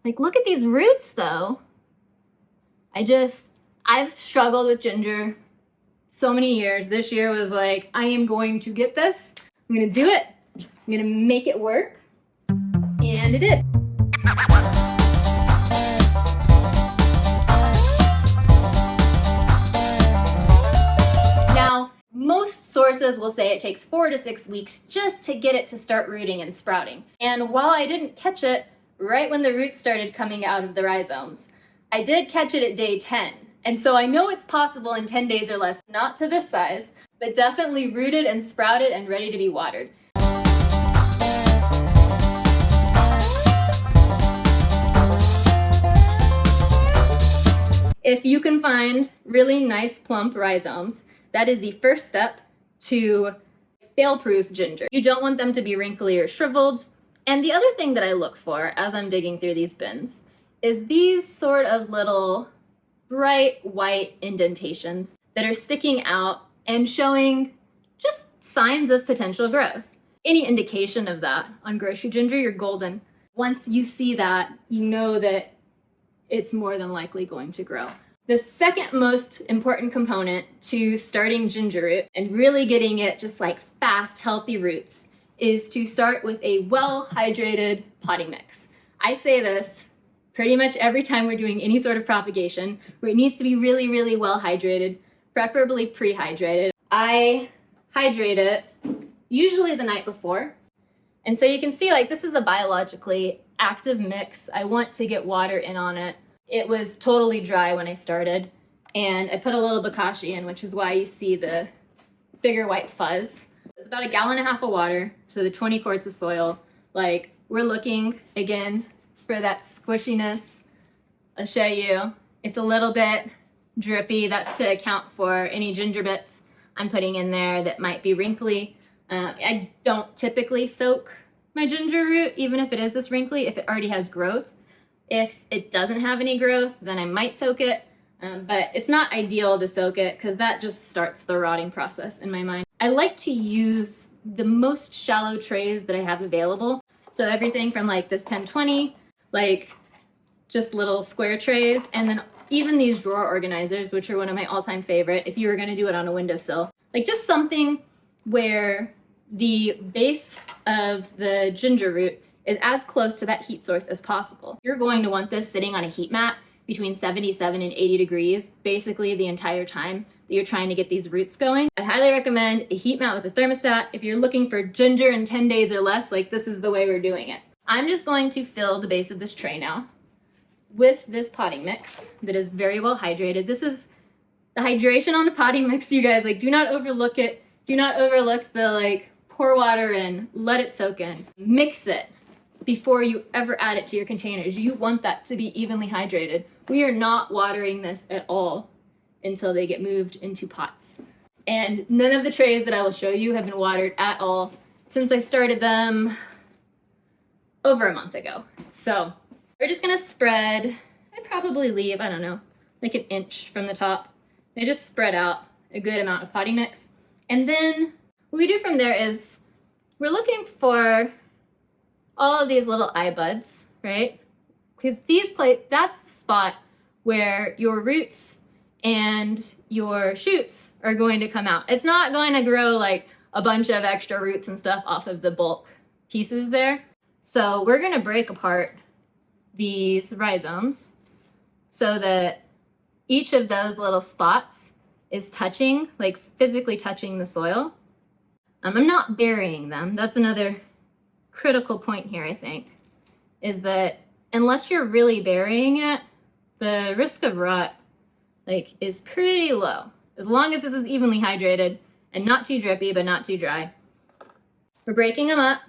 Like, look at these roots though. I've struggled with ginger so many years. This year was like, I am going to get this. I'm gonna do it. I'm gonna make it work. And it did. Now, most sources will say it takes 4 to 6 weeks just to get it to start rooting and sprouting. And while I didn't catch it right when the roots started coming out of the rhizomes, I did catch it at day 10. And so I know it's possible in 10 days or less, not to this size, but definitely rooted and sprouted and ready to be watered. If you can find really nice plump rhizomes, that is the first step to fail-proof ginger. You don't want them to be wrinkly or shriveled. And the other thing that I look for as I'm digging through these bins is these sort of little bright white indentations that are sticking out and showing just signs of potential growth. Any indication of that on grocery ginger, you're golden. Once you see that, you know that it's more than likely going to grow. The second most important component to starting ginger root and really getting it just like fast, healthy roots is to start with a well-hydrated potting mix. I say this pretty much every time we're doing any sort of propagation where it needs to be really, really well hydrated, preferably pre-hydrated. I hydrate it usually the night before. And so you can see like this is a biologically active mix. I want to get water in on it. It was totally dry when I started, and I put a little bokashi in, which is why you see the bigger white fuzz. It's about 1.5 gallons of water to the 20 quarts of soil. Like, we're looking again for that squishiness. I'll show you. It's a little bit drippy. That's to account for any ginger bits I'm putting in there that might be wrinkly. I don't typically soak my ginger root, even if it is this wrinkly, if it already has growth. If it doesn't have any growth, then I might soak it, but it's not ideal to soak it because that just starts the rotting process in my mind. I like to use the most shallow trays that I have available. So everything from like this 1020, like just little square trays, and then even these drawer organizers, which are one of my all-time favorite if you were gonna do it on a windowsill. Like just something where the base of the ginger root is as close to that heat source as possible. You're going to want this sitting on a heat mat between 77 and 80 degrees, basically the entire time that you're trying to get these roots going. I highly recommend a heat mat with a thermostat. If you're looking for ginger in 10 days or less, like this is the way we're doing it. I'm just going to fill the base of this tray now with this potting mix that is very well hydrated. This is the hydration on the potting mix, you guys. Like, do not overlook it. Do not overlook the like pour water in, let it soak in. Mix it before you ever add it to your containers. You want that to be evenly hydrated. We are not watering this at all until they get moved into pots. And none of the trays that I will show you have been watered at all since I started them over a month ago. So we're just gonna spread, I probably leave, I don't know, like 1 inch from the top. They just spread out a good amount of potting mix. And then what we do from there is we're looking for all of these little eye buds, right? Because that's the spot where your roots and your shoots are going to come out. It's not going to grow like a bunch of extra roots and stuff off of the bulk pieces there. So we're gonna break apart these rhizomes so that each of those little spots is touching, like physically touching the soil. I'm not burying them. That's another critical point here, I think, is that unless you're really burying it, the risk of rot like is pretty low. As long as this is evenly hydrated and not too drippy, but not too dry. We're breaking them up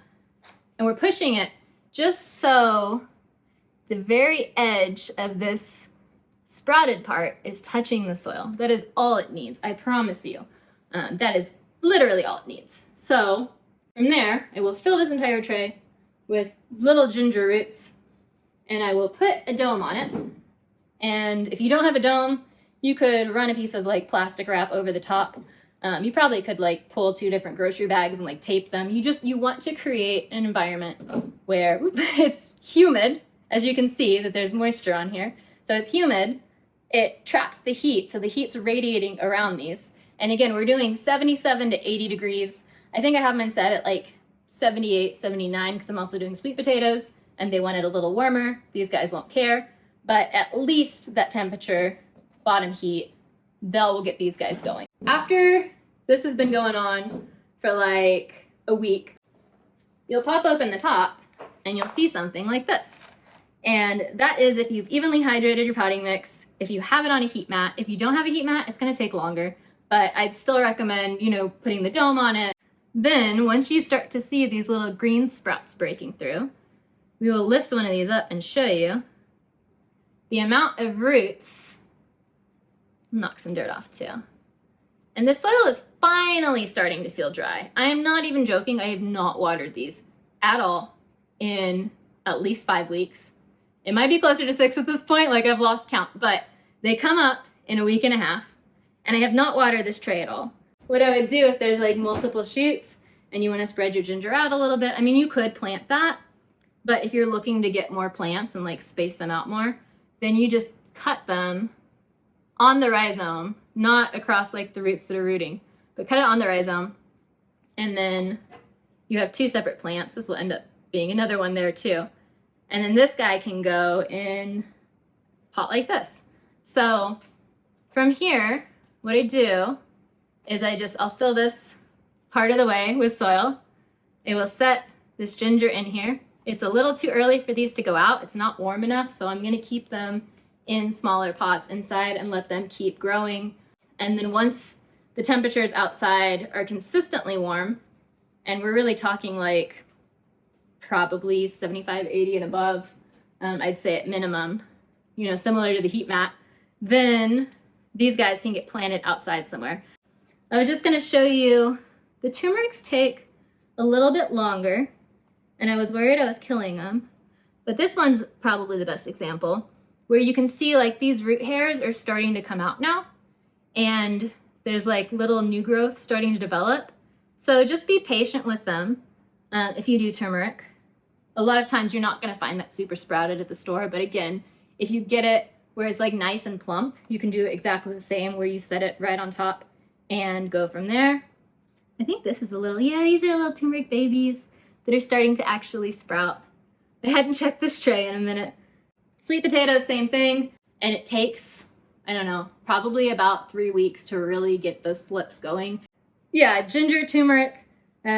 and we're pushing it just so the very edge of this sprouted part is touching the soil. That is all it needs, I promise you. That is literally all it needs. So from there, I will fill this entire tray with little ginger roots, and I will put a dome on it. And if you don't have a dome, you could run a piece of like plastic wrap over the top. You probably could like pull 2 different grocery bags and like tape them. You want to create an environment where it's humid as you can see that there's moisture on here. So it's humid, it traps the heat, so the heat's radiating around these. And again, we're doing 77 to 80 degrees. I think I have mine set at like 78, 79, because I'm also doing sweet potatoes, and they want it a little warmer. These guys won't care, but at least that temperature, bottom heat, will get these guys going. After this has been going on for like a week, you'll pop open the top and you'll see something like this. And that is if you've evenly hydrated your potting mix, if you have it on a heat mat. If you don't have a heat mat, it's gonna take longer, but I'd still recommend, putting the dome on it. Then once you start to see these little green sprouts breaking through, we will lift one of these up and show you the amount of roots. Knock some dirt off too. And the soil is finally starting to feel dry. I am not even joking. I have not watered these at all in at least 5 weeks. It might be closer to 6 at this point, like I've lost count, but they come up in a week and a half, and I have not watered this tray at all. What I would do if there's like multiple shoots and you want to spread your ginger out a little bit, I mean, you could plant that, but if you're looking to get more plants and like space them out more, then you just cut them on the rhizome, not across like the roots that are rooting, but cut it on the rhizome, and then you have 2 separate plants. This will end up being another one there too. And then this guy can go in a pot like this. So from here, what I do is I'll fill this part of the way with soil. I will set this ginger in here. It's a little too early for these to go out. It's not warm enough, so I'm gonna keep them in smaller pots inside and let them keep growing. And then once the temperatures outside are consistently warm, and we're really talking like probably 75, 80 and above, I'd say at minimum, similar to the heat mat, then these guys can get planted outside somewhere. I was just gonna show you, the turmerics take a little bit longer, and I was worried I was killing them, but this one's probably the best example, where you can see like these root hairs are starting to come out now, and there's like little new growth starting to develop. So just be patient with them. If you do turmeric, a lot of times you're not gonna find that super sprouted at the store, but again, if you get it where it's like nice and plump, you can do exactly the same where you set it right on top and go from there. I think this is these are little turmeric babies that are starting to actually sprout. I hadn't checked this tray in a minute. Sweet potatoes, same thing, and it takes, I don't know, probably about 3 weeks to really get those slips going. Yeah, ginger, turmeric,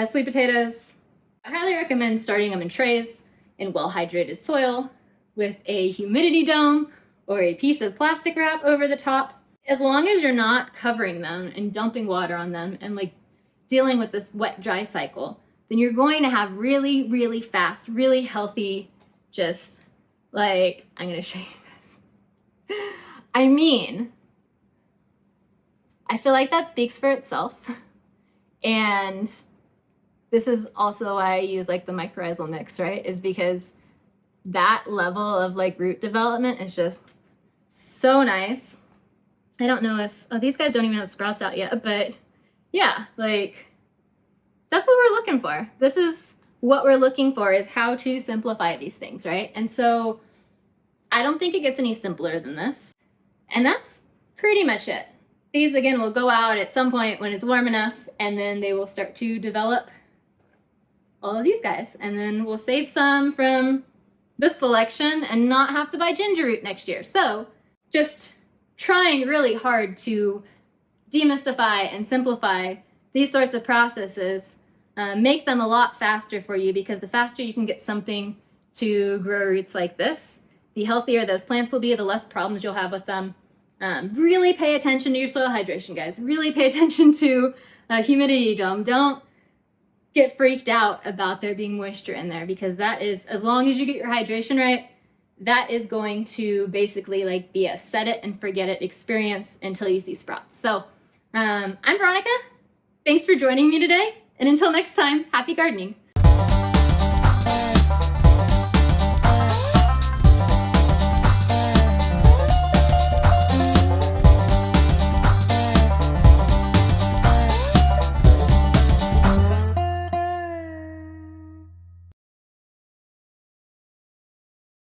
sweet potatoes, I highly recommend starting them in trays in well-hydrated soil with a humidity dome or a piece of plastic wrap over the top. As long as you're not covering them and dumping water on them and like dealing with this wet-dry cycle, then you're going to have really, really fast, really healthy, just like, I'm gonna show you this. I mean, I feel like that speaks for itself. And this is also why I use like the mycorrhizal mix, right? Is because that level of like root development is just so nice. I don't know if, these guys don't even have sprouts out yet, but yeah, like that's what we're looking for. This is what we're looking for, is how to simplify these things, right? And so I don't think it gets any simpler than this. And that's pretty much it. These again will go out at some point when it's warm enough, and then they will start to develop all of these guys. And then we'll save some from this selection and not have to buy ginger root next year. So just trying really hard to demystify and simplify these sorts of processes, make them a lot faster for you, because the faster you can get something to grow roots like this, the healthier those plants will be, the less problems you'll have with them. Really pay attention to your soil hydration, guys. Really pay attention to humidity dome. Don't get freaked out about there being moisture in there, because that is, as long as you get your hydration right, that is going to basically like be a set it and forget it experience until you see sprouts. So I'm Veronica. Thanks for joining me today. And until next time, happy gardening.